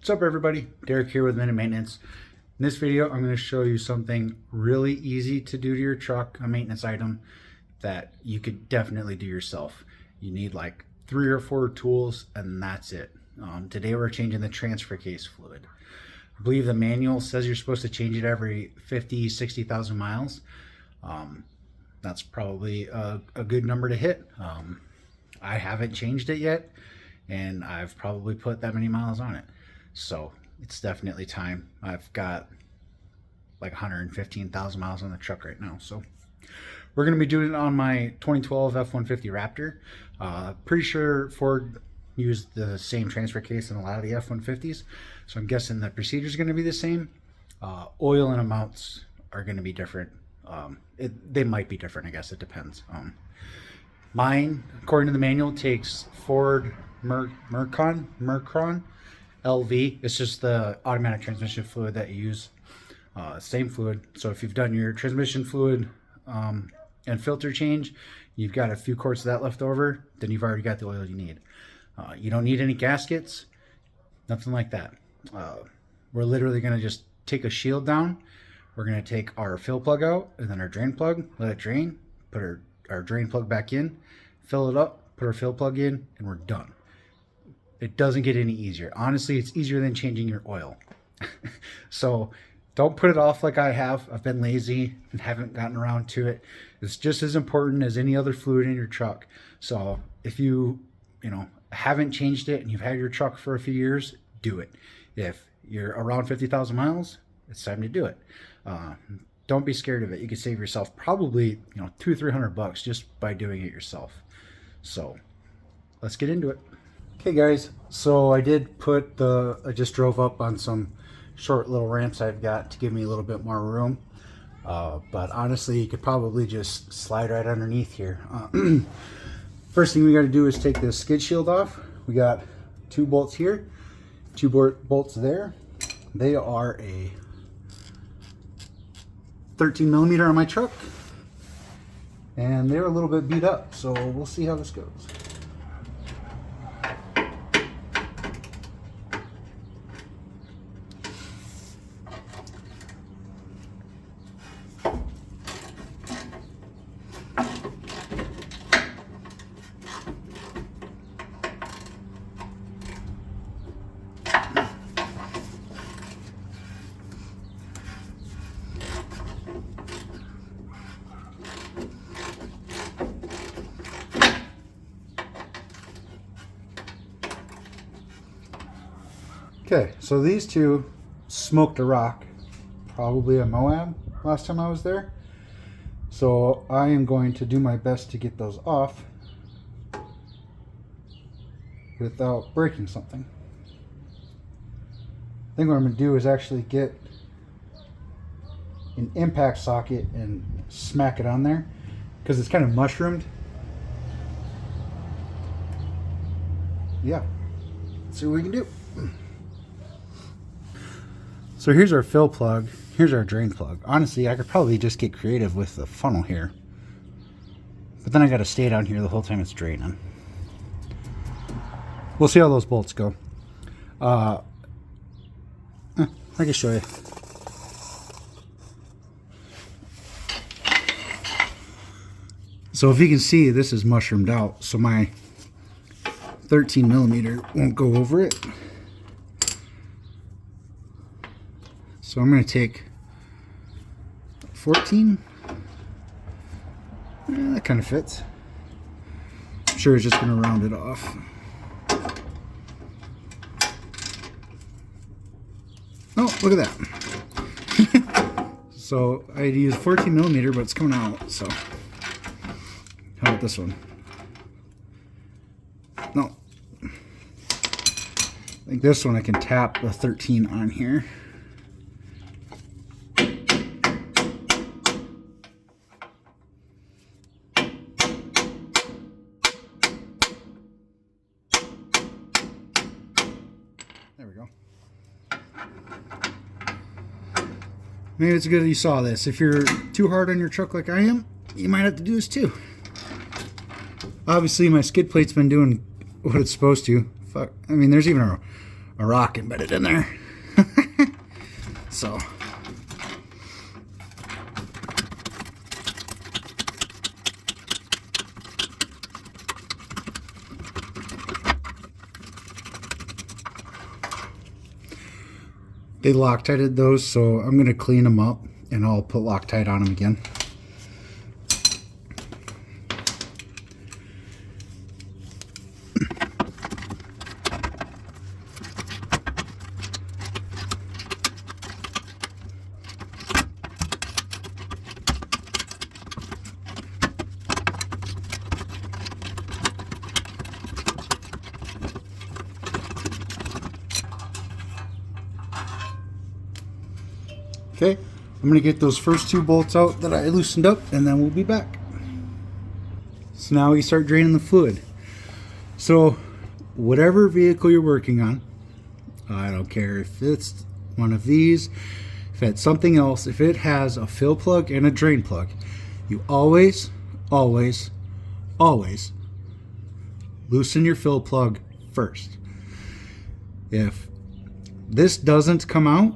What's up everybody? Derek here with Minute Maintenance. In this video I'm going to show you something really easy to do to your truck, a maintenance item that you could definitely do yourself. You need like 3 or 4 tools and that's it. Today we're changing the transfer case fluid. I believe the manual says you're supposed to change it every 50-60,000 miles. That's probably a good number to hit. I haven't changed it yet and I've probably put that many miles on it. So it's definitely time. I've got like 115,000 miles on the truck right now. So we're going to be doing it on my 2012 F-150 Raptor. Pretty sure Ford used the same transfer case in a lot of the F-150s. So I'm guessing the procedure is going to be the same. Oil and amounts are going to be different. They might be different, I guess. It depends. Mine, according to the manual, takes Ford Mercron LV. It's just the automatic transmission fluid that you use. Same fluid. So if you've done your transmission fluid and filter change, you've got a few quarts of that left over, then you've already got the oil you need. You don't need any gaskets, nothing like that. We're literally going to just take a shield down. We're going to take our fill plug out and then our drain plug, let it drain, put our drain plug back in, fill it up, put our fill plug in, and we're done. It doesn't get any easier. Honestly, it's easier than changing your oil. So don't put it off like I have. I've been lazy and haven't gotten around to it. It's just as important as any other fluid in your truck. So if you haven't changed it and you've had your truck for a few years, do it. If you're around 50,000 miles, it's time to do it. Don't be scared of it. You can save yourself probably $200-300 just by doing it yourself. So let's get into it. Okay guys, so I just drove up on some short little ramps I've got to give me a little bit more room. But honestly, you could probably just slide right underneath here. First thing we got to do is take this skid shield off. We got 2 bolts here, 2 bolts there. They are a 13mm on my truck, and they're a little bit beat up, so we'll see how this goes. Okay, so these two smoked a rock, probably a Moab last time I was there. So I am going to do my best to get those off without breaking something. I think what I'm going to do is actually get an impact socket and smack it on there because it's kind of mushroomed. Yeah, let's see what we can do. So here's our fill plug, here's our drain plug. Honestly, I could probably just get creative with the funnel here, but then I got to stay down here the whole time it's draining. We'll see how those bolts go. I can show you. So if you can see, this is mushroomed out, so my 13mm won't go over it. So I'm going to take 14. That kind of fits. I'm sure it's just going to round it off. Oh, look at that. So I had to use 14mm, but it's coming out. So how about this one? No. I think this one I can tap the 13 on here. There we go. Maybe it's good that you saw this. If you're too hard on your truck like I am, you might have to do this too. Obviously my skid plate's been doing what it's supposed to. Fuck, I mean, there's even a rock embedded in there. So they Loctited those, so I'm going to clean them up and I'll put Loctite on them again. Okay, I'm going to get those first two bolts out that I loosened up, and then we'll be back. So now we start draining the fluid. So whatever vehicle you're working on, I don't care if it's one of these, if it's something else, if it has a fill plug and a drain plug, you always loosen your fill plug first. If this doesn't come out,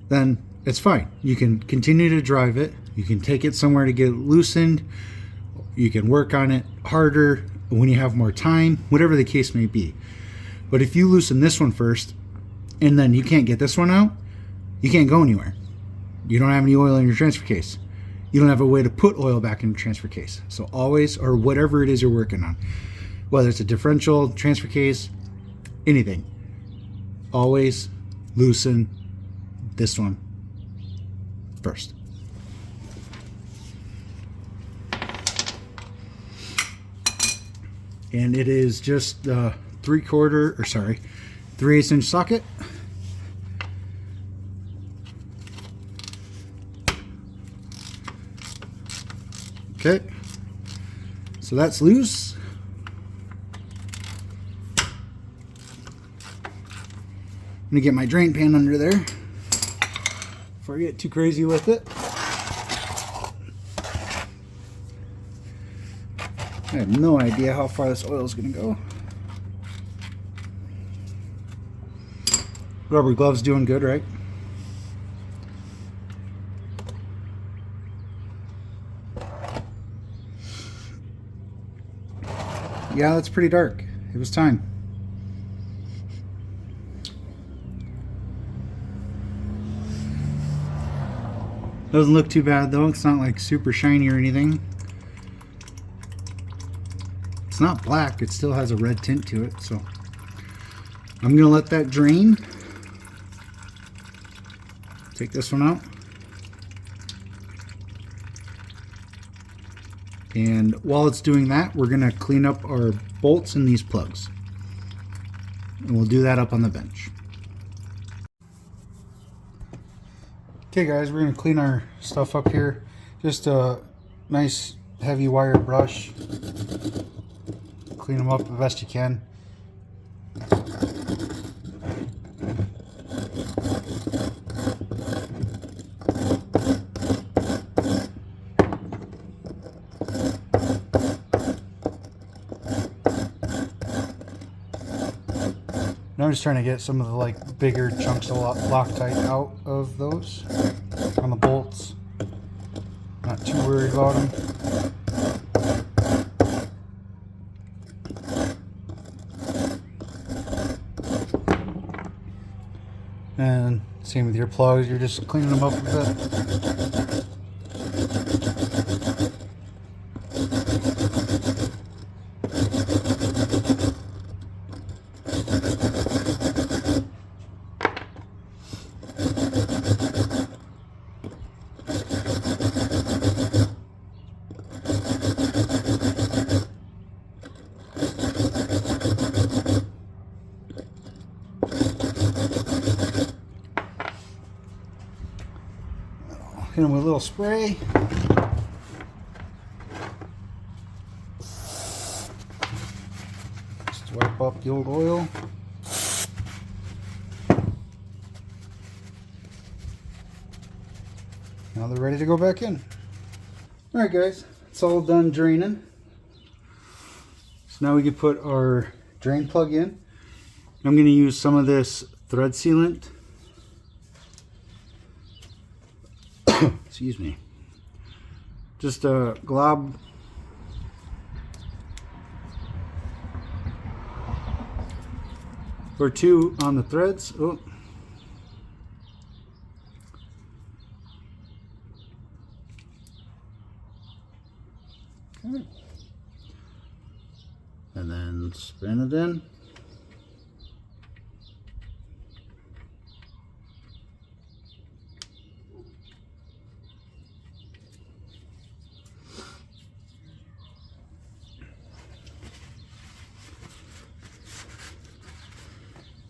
then it's fine. You can continue to drive it. You can take it somewhere to get it loosened. You can work on it harder when you have more time, whatever the case may be. But if you loosen this one first and then you can't get this one out, you can't go anywhere. You don't have any oil in your transfer case. You don't have a way to put oil back in the transfer case. So always, or whatever it is you're working on, whether it's a differential, transfer case, anything, always loosen this one first. And it is just 3/8 inch socket. Okay, so that's loose. I'm gonna get my drain pan under there before I get too crazy with it. I have no idea how far this oil is going to go. Rubber gloves doing good, right? Yeah, that's pretty dark. It was time. Doesn't look too bad though. It's not like super shiny or anything. It's not black. It still has a red tint to it. So I'm gonna let that drain. Take this one out. And while it's doing that, we're gonna clean up our bolts in these plugs. And we'll do that up on the bench. Okay guys, we're going to clean our stuff up here. Just a nice heavy wire brush. Clean them up the best you can. Now I'm just trying to get some of the like bigger chunks of Loctite out of those on the bolts. Not too worried about them. And same with your plugs, you're just cleaning them up a bit. Hit them with a little spray. Just wipe up the old oil. Now they're ready to go back in. Alright guys, it's all done draining. So now we can put our drain plug in I'm going to use some of this thread sealant. Excuse me. Just a glob. Or two on the threads. Oh. Okay. And then spin it in.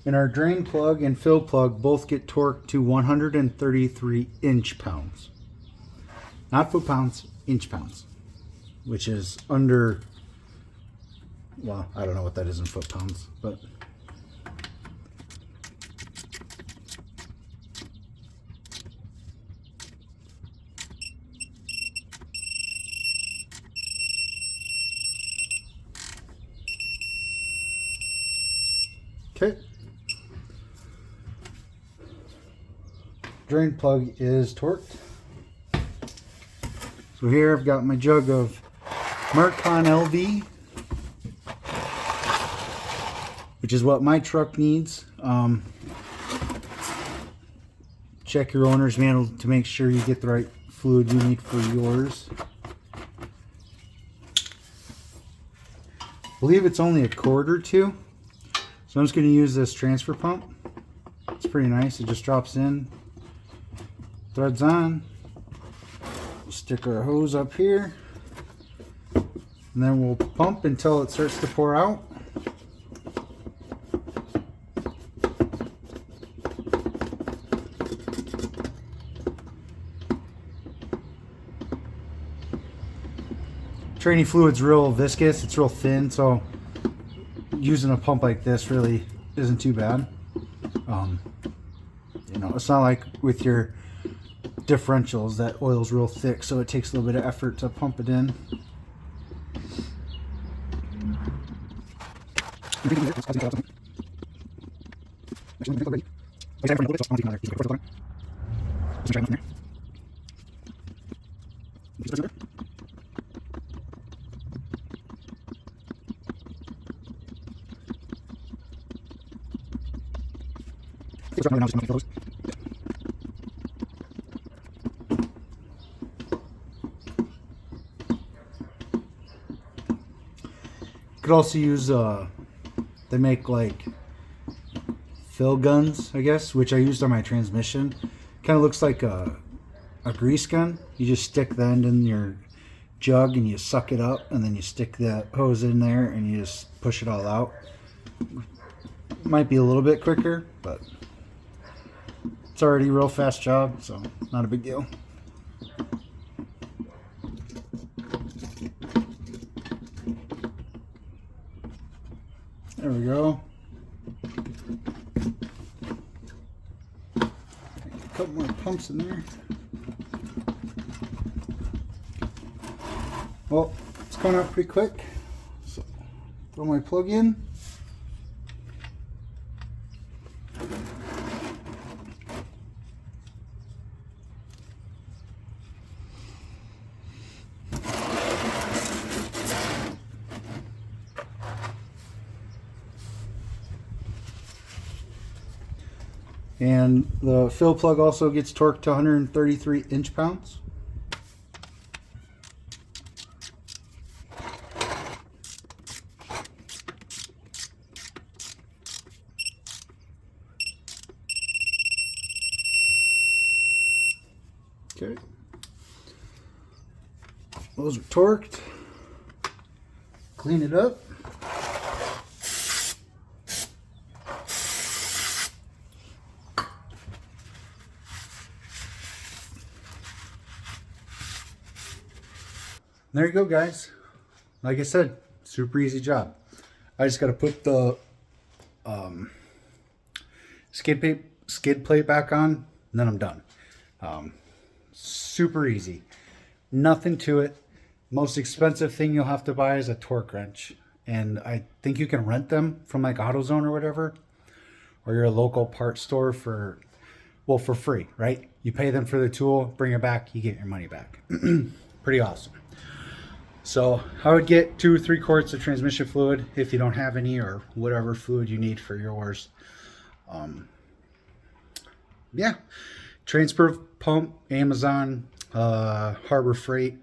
And our drain plug and fill plug both get torqued to 133 inch-pounds. Not foot-pounds, inch-pounds. Which is under, well, I don't know what that is in foot-pounds, but... Okay. Drain plug is torqued. So here I've got my jug of Mercon LV, which is what my truck needs. Check your owner's manual to make sure you get the right fluid you need for yours. I believe it's only a quart or two. So I'm just going to use this transfer pump. It's pretty nice. It just drops in, threads on. We'll stick our hose up here, and then we'll pump until it starts to pour out. Training fluid's real viscous. It's real thin, so using a pump like this really isn't too bad. You know, it's not like with your differentials that oil's real thick, so it takes a little bit of effort to pump it in. Could also use they make like fill guns, I guess, which I used on my transmission. Kind of looks like a grease gun. You just stick the end in your jug and you suck it up, and then you stick that hose in there and you just push it all out. Might be a little bit quicker, but it's already a real fast job, so not a big deal. There we go. A couple more pumps in there. Well, it's coming out pretty quick. So throw my plug in. And the fill plug also gets torqued to 133 inch-pounds. Okay. Those are torqued. Clean it up. There you go, guys. Like I said, super easy job. I just got to put the skid plate back on, and then I'm done. Super easy. Nothing to it. Most expensive thing you'll have to buy is a torque wrench. And I think you can rent them from like AutoZone or whatever. or your local parts store for, well, for free, right? You pay them for the tool, bring it back, you get your money back. Pretty awesome. So I would get 2 or 3 quarts of transmission fluid if you don't have any, or whatever fluid you need for yours. Yeah, transport pump, Amazon, Harbor Freight,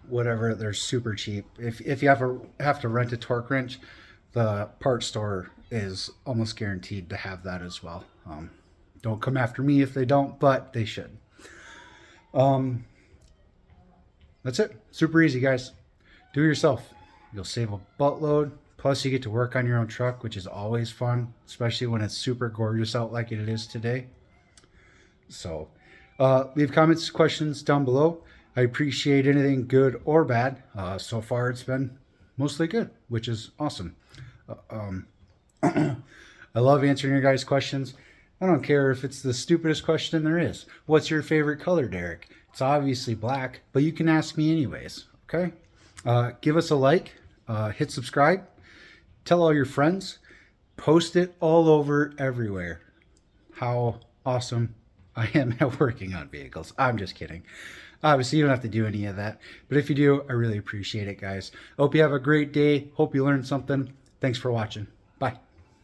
whatever. They're super cheap. If you have to rent a torque wrench, the parts store is almost guaranteed to have that as well. Don't come after me if they don't, but they should. That's it. Super easy, guys. Do it yourself. You'll save a buttload. Plus, you get to work on your own truck, which is always fun, especially when it's super gorgeous out like it is today. So, leave comments, questions down below. I appreciate anything good or bad. So far, it's been mostly good, which is awesome. I love answering your guys' questions. I don't care if it's the stupidest question there is. What's your favorite color, Derek? It's obviously black, but you can ask me anyways, okay? Give us a like, hit subscribe, tell all your friends, post it all over everywhere. How awesome I am at working on vehicles. I'm just kidding. Obviously, you don't have to do any of that. But if you do, I really appreciate it, guys. Hope you have a great day. Hope you learned something. Thanks for watching. Bye.